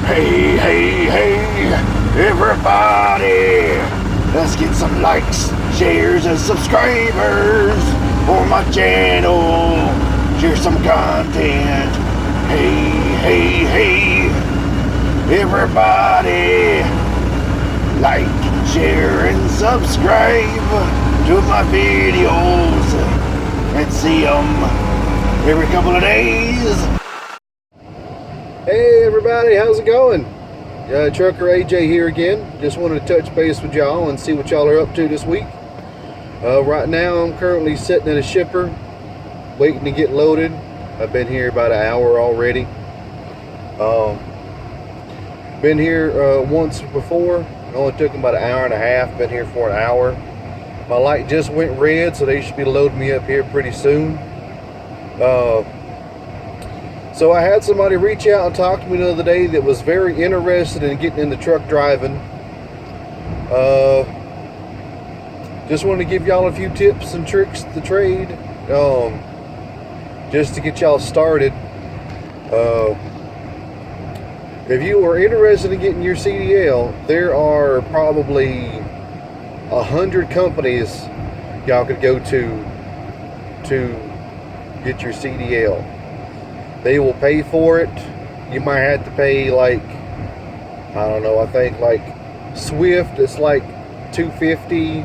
Hey, hey, hey, everybody! Let's get some likes, shares, and subscribers for my channel. Share some content. Hey, hey, hey, everybody! Like, share, and subscribe to my videos and see them every couple of days. Hey everybody, how's it going? Trucker AJ here again. Just wanted to touch base with y'all and see what y'all are up to this week. Right now I'm currently sitting at a shipper waiting to get loaded. I've been here about an hour already. Been here once before. It only took them about an hour and a half. Been here for an hour. My light just went red, so they should be loading me up here pretty soon. So I had somebody reach out and talk to me the other day that was very interested in getting into truck driving. Just wanted to give y'all a few tips and tricks to the trade, just to get y'all started. If you are interested in getting your CDL, there are probably 100 companies y'all could go to get your CDL. They will pay for it. You might have to pay like, I don't know, I think like Swift, it's like $250,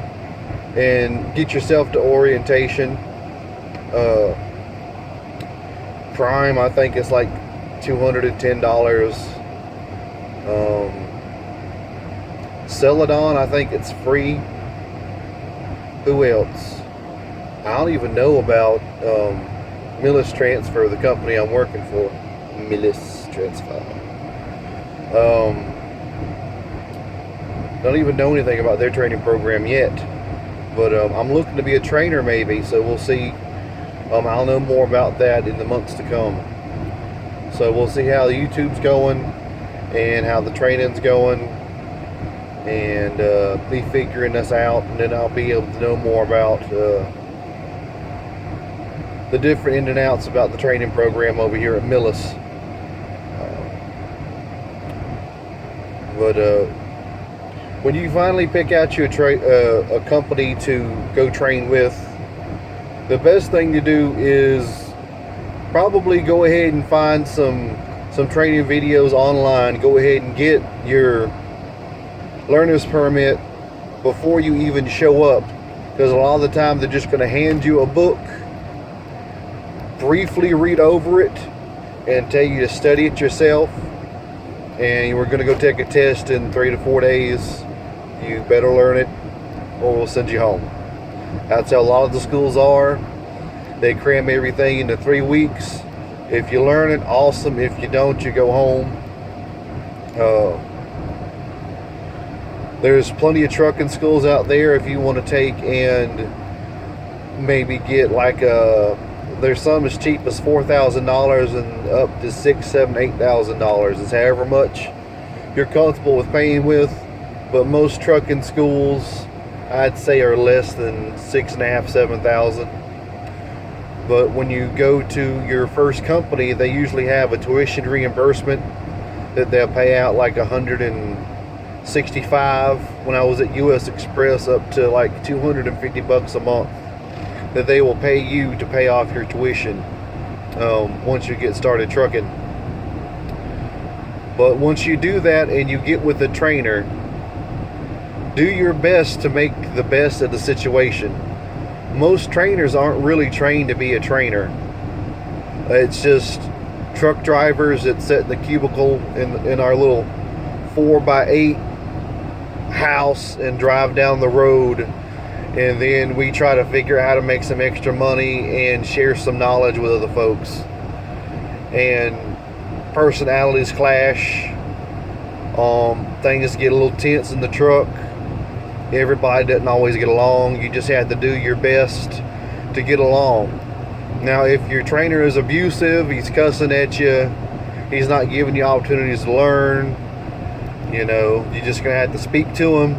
and get yourself to orientation. Prime, I think it's like $210. Celadon, I think it's free. Who else? I don't even know about Millis Transfer, the company I'm working for. Millis Transfer. Don't even know anything about their training program yet, but I'm looking to be a trainer maybe, so we'll see. I'll know more about that in the months to come. So we'll see how the YouTube's going and how the training's going, and be figuring this out, and then I'll be able to know more about the different in and outs about the training program over here at Millis. But when you finally pick out you a company to go train with, the best thing to do is probably go ahead and find some training videos online. Go ahead and get your learner's permit before you even show up, because a lot of the time they're just going to hand you a book, briefly read over it, and tell you to study it yourself, and we're going to go take a test in 3 to 4 days. You better learn it or we'll send you home. That's how a lot of the schools are. They cram everything into 3 weeks. If you learn it, awesome. If you don't, you go home. There's plenty of trucking schools out there if you want to take and maybe get like there's some as cheap as $4,000 and up to $6,000, $7,000, $8,000. It's however much you're comfortable with paying with. But most trucking schools, I'd say, are less than $6,500, $7,000. But when you go to your first company, they usually have a tuition reimbursement that they'll pay out like $165. When I was at US Express, up to like $250 a month that they will pay you to pay off your tuition once you get started trucking. But once you do that and you get with a trainer, do your best to make the best of the situation. Most trainers aren't really trained to be a trainer. It's just truck drivers that sit in the cubicle in our little 4x8 house and drive down the road, and then we try to figure out how to make some extra money and share some knowledge with other folks. And personalities clash. Things get a little tense in the truck. Everybody doesn't always get along. You just have to do your best to get along. Now, if your trainer is abusive, he's cussing at you, he's not giving you opportunities to learn, you're just going to have to speak to him.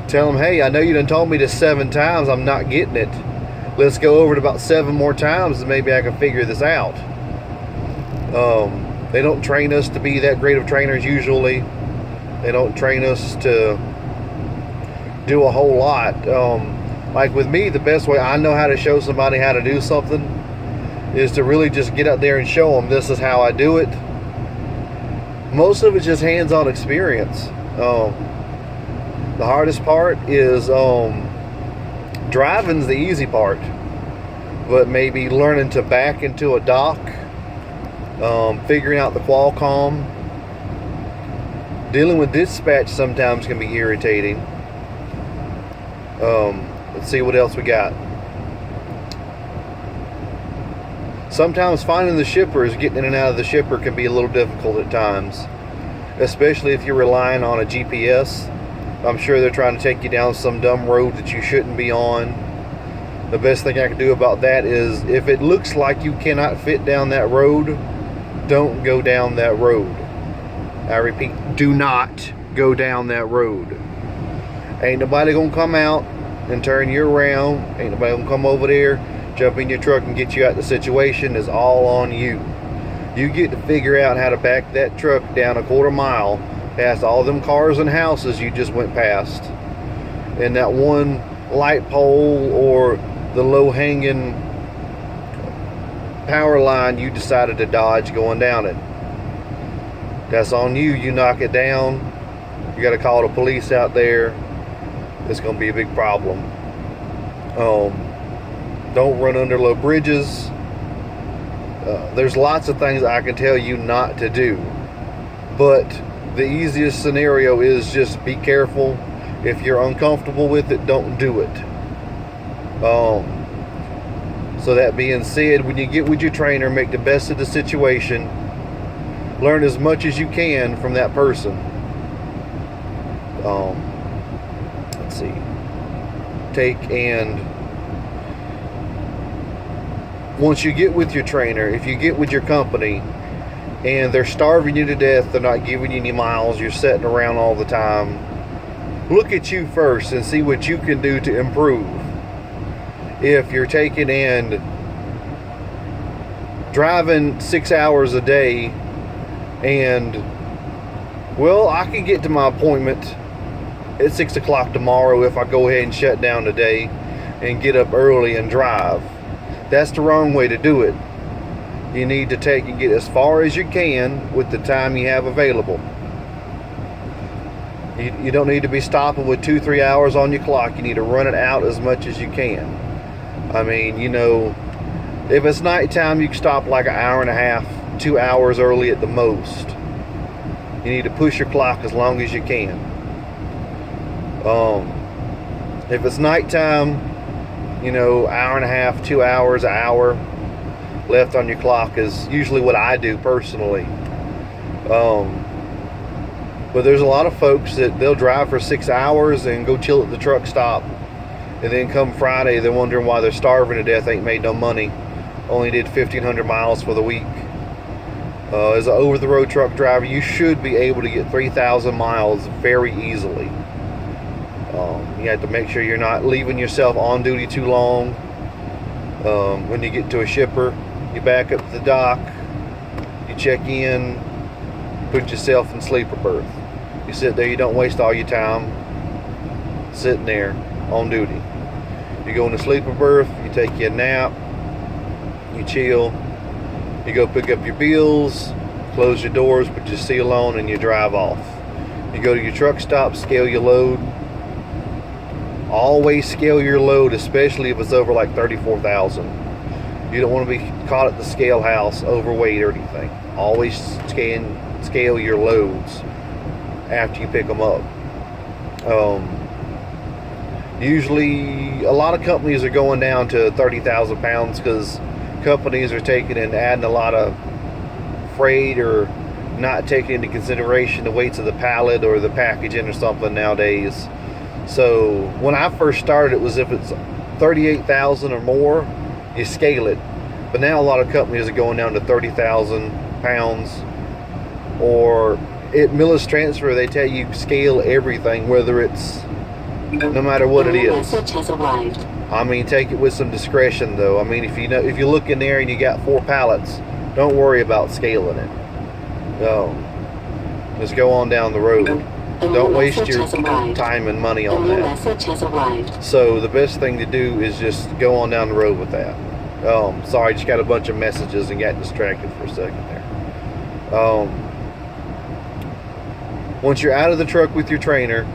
Tell him, hey, I know you done told me this 7 times, I'm not getting it. Let's go over it about 7 more times and maybe I can figure this out. They don't train us to be that great of trainers usually. They don't train us to do a whole lot. Like with me, the best way I know how to show somebody how to do something is to really just get out there and show them this is how I do it. Most of it's just hands-on experience. The hardest part is driving's the easy part, but maybe learning to back into a dock, figuring out the Qualcomm, dealing with dispatch sometimes can be irritating. Let's see what else we got. Sometimes finding the shippers, getting in and out of the shipper can be a little difficult at times, especially if you're relying on a GPS. I'm sure they're trying to take you down some dumb road that you shouldn't be on. The best thing I can do about that is, if it looks like you cannot fit down that road, don't go down that road. I repeat, do not go down that road. Ain't nobody gonna come out and turn you around. Ain't nobody gonna come over there, jump in your truck and get you out of the situation. Is all on you. You get to figure out how to back that truck down a quarter mile past all them cars and houses you just went past, and that one light pole or the low-hanging power line you decided to dodge going down it. That's on you. You knock it down, you got to call the police out there. It's going to be a big problem. Don't run under low bridges. There's lots of things I can tell you not to do, but the easiest scenario is just be careful. If you're uncomfortable with it, don't do it. So that being said, when you get with your trainer, make the best of the situation. Learn as much as you can from that person. Let's see. Once you get with your trainer, if you get with your company and they're starving you to death, they're not giving you any miles, you're sitting around all the time, look at you first and see what you can do to improve. If you're taking and driving 6 hours a day and, well, I can get to my appointment at 6 o'clock tomorrow if I go ahead and shut down today and get up early and drive. That's the wrong way to do it. You need to take and get as far as you can with the time you have available. You don't need to be stopping with 2-3 hours on your clock. You need to run it out as much as you can. I mean, you know, if it's nighttime, you can stop like an hour and a half, 2 hours early at the most. You need to push your clock as long as you can. If it's nighttime, you know, hour and a half, 2 hours, an hour left on your clock is usually what I do personally. But there's a lot of folks that they'll drive for 6 hours and go chill at the truck stop, and then come Friday they're wondering why they're starving to death, ain't made no money, only did 1,500 miles for the week. As an over-the-road truck driver, you should be able to get 3,000 miles very easily. You have to make sure you're not leaving yourself on duty too long. When you get to a shipper, you back up to the dock, you check in, put yourself in sleeper berth. You sit there, you don't waste all your time sitting there on duty. You go in the sleeper berth, you take your nap, you chill, you go pick up your bills, close your doors, put your seal on, and you drive off. You go to your truck stop, scale your load. Always scale your load, especially if it's over like 34,000. You don't want to be caught at the scale house overweight or anything. Always scale your loads after you pick them up. Usually a lot of companies are going down to 30,000 pounds because companies are taking and adding a lot of freight, or not taking into consideration the weights of the pallet or the packaging or something nowadays. So when I first started, it was if it's 38,000 or more, you scale it. But now a lot of companies are going down to 30,000 pounds. Or at Millis Transfer, they tell you scale everything, whether it's, no matter what it is. Message has arrived. I mean, take it with some discretion though. I mean, if you look in there and you got 4 pallets, don't worry about scaling it. Just go on down the road. Don't waste your time and money on that. Message has arrived. So the best thing to do is just go on down the road with that. Sorry, just got a bunch of messages and got distracted for a second there. Once you're out of the truck with your trainer,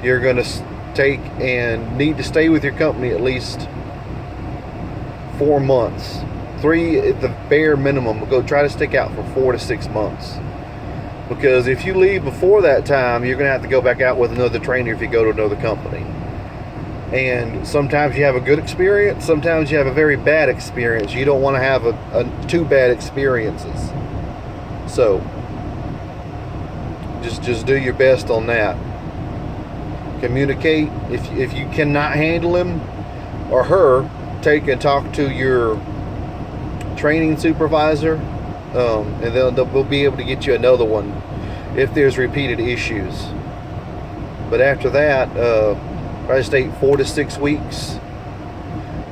you're going to take and need to stay with your company at least 4 months. 3 at the bare minimum. Go try to stick out for 4 to 6 months. Because if you leave before that time, you're going to have to go back out with another trainer if you go to another company. And sometimes you have a good experience, sometimes you have a very bad experience. You don't want to have two bad experiences. So just do your best on that. Communicate. If you cannot handle him or her, take and talk to your training supervisor. And they'll be able to get you another one if there's repeated issues. But after that, I state 4 to 6 weeks.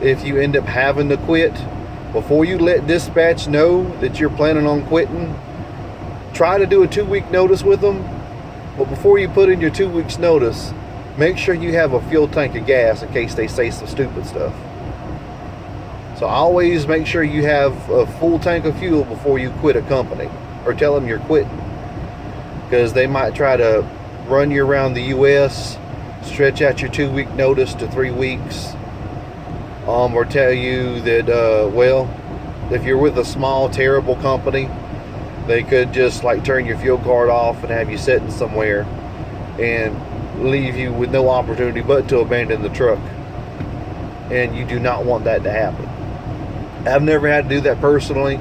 If you end up having to quit, before you let dispatch know that you're planning on quitting, try to do a 2-week notice with them. But before you put in your 2 weeks notice, make sure you have a fuel tank of gas in case they say some stupid stuff. So always make sure you have a full tank of fuel before you quit a company, or tell them you're quitting, because they might try to run you around the US, stretch out your 2-week notice to 3 weeks, or tell you that well, if you're with a small terrible company, they could just like turn your fuel card off and have you sitting somewhere and leave you with no opportunity but to abandon the truck. And you do not want that to happen. I've never had to do that personally.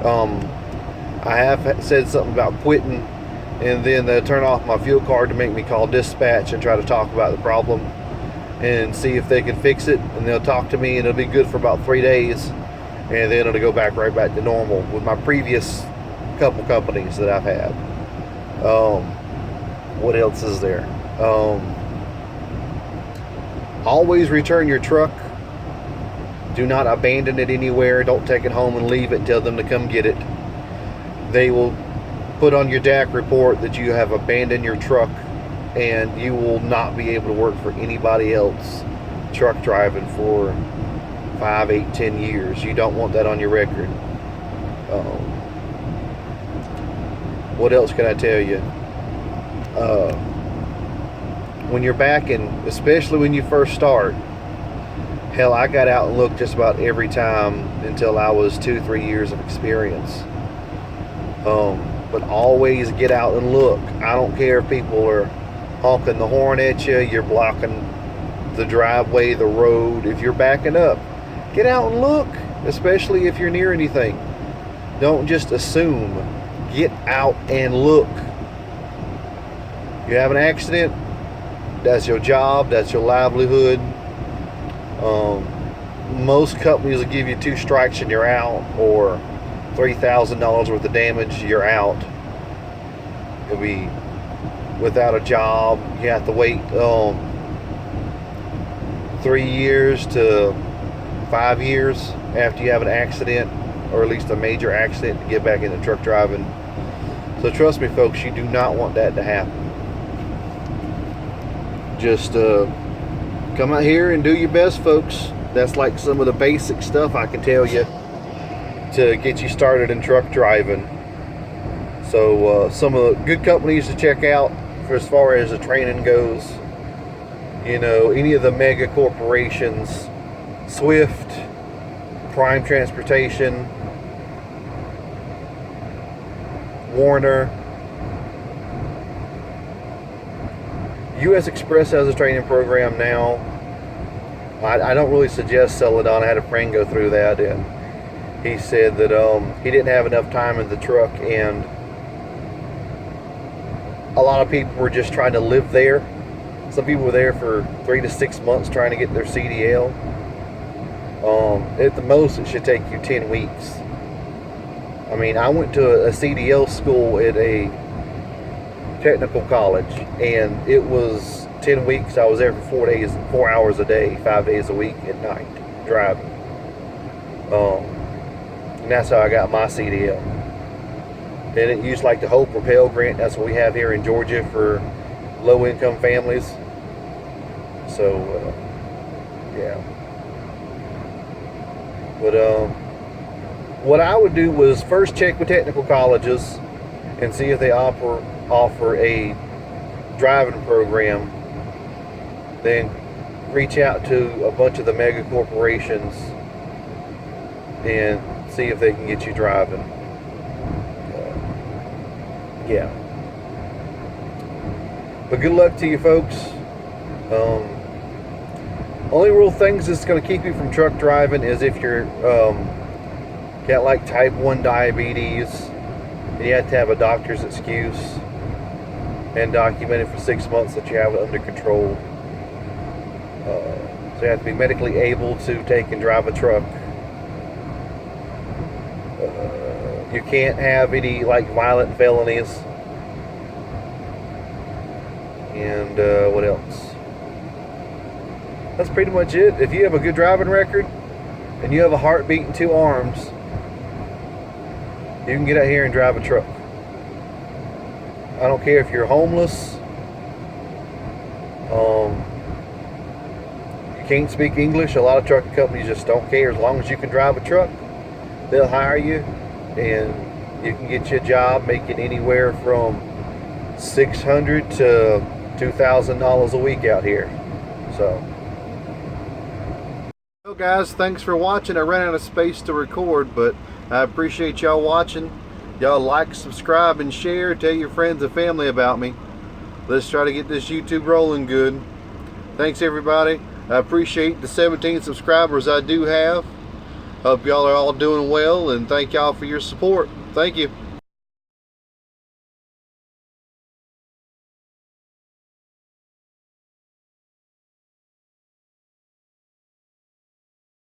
I have said something about quitting, and then they turn off my fuel card to make me call dispatch and try to talk about the problem and see if they can fix it. And they'll talk to me, and it'll be good for about 3 days, and then it'll go right back to normal with my previous couple companies that I've had. What else is there? Always return your truck. Do not abandon it anywhere. Don't take it home and leave it and tell them to come get it. They will put on your DAC report that you have abandoned your truck, and you will not be able to work for anybody else truck driving for 5, 8, 10 years. You don't want that on your record. What else can I tell you? When you're backing, especially when you first start, hell, I got out and looked just about every time until I was 2-3 years of experience. But always get out and look. I don't care if people are honking the horn at you, you're blocking the driveway, the road. If you're backing up, get out and look, especially if you're near anything. Don't just assume. Get out and look. You have an accident, that's your job, that's your livelihood. Most companies will give you 2 strikes and you're out, or $3,000 worth of damage, you're out. You'll be without a job. You have to wait 3 years to 5 years after you have an accident, or at least a major accident, to get back into truck driving. So trust me, folks, you do not want that to happen. Just come out here and do your best, folks. That's like some of the basic stuff I can tell you to get you started in truck driving. So some of the good companies to check out for as far as the training goes, you know, any of the mega corporations, Swift, Prime Transportation, Warner, US Express has a training program now. I don't really suggest Celadon. I had a friend go through that, and he said that he didn't have enough time in the truck, and a lot of people were just trying to live there. Some people were there for 3 to 6 months trying to get their CDL. At the most, it should take you 10 weeks. I mean, I went to a CDL school at a technical college, and it was 10 weeks. I was there for 4 days, 4 hours a day, 5 days a week at night, driving. And that's how I got my CDL. They didn't use like the Hope or Pell Grant. That's what we have here in Georgia for low-income families. So, yeah. But what I would do was first check with technical colleges and see if they offer a driving program. Then reach out to a bunch of the mega corporations and see if they can get you driving. Yeah. But good luck to you folks. Only real things that's going to keep you from truck driving is if you're got like type 1 diabetes, and you have to have a doctor's excuse and document it for 6 months that you have it under control. So you have to be medically able to take and drive a truck. You can't have any like violent felonies. And what else? That's pretty much it. If you have a good driving record and you have a heartbeat and 2 arms, you can get out here and drive a truck. I don't care if you're homeless, you can't speak English. A lot of trucking companies just don't care. As long as you can drive a truck, they'll hire you, and you can get you a job making anywhere from $600 to $2,000 a week out here. So, well guys, thanks for watching. I ran out of space to record, but I appreciate y'all watching. Y'all like, subscribe, and share. Tell your friends and family about me. Let's try to get this YouTube rolling good. Thanks everybody. I appreciate the 17 subscribers I do have. Hope y'all are all doing well, and thank y'all for your support. Thank you.